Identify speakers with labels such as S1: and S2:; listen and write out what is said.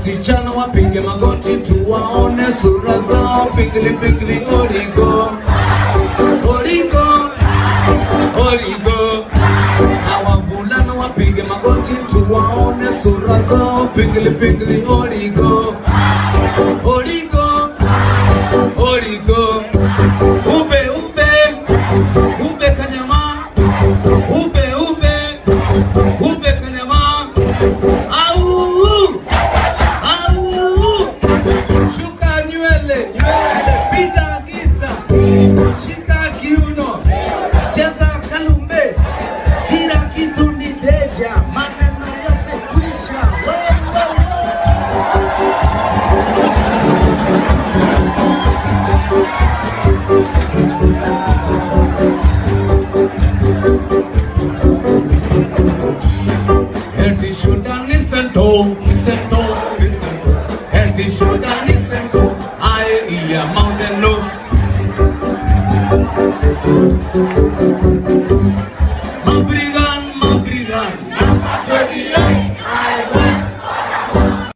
S1: wasichana wapige magoti tuwaone sura zao, pingili pingili origo origo origo. Na wavulana wapige magoti tuwaone sura zao, pingili pingili origo origo origo. Ube ube ube kanyama, ube ube ube kanyama. Shuka nywele, piga gita, shika kiuno, cheza kalumbe, kila kitu ni deja, maneno yote kwisha. Head shoulder listen to, listen to, listen to. Head shoulder listen to, eye, ear, mouth and nose.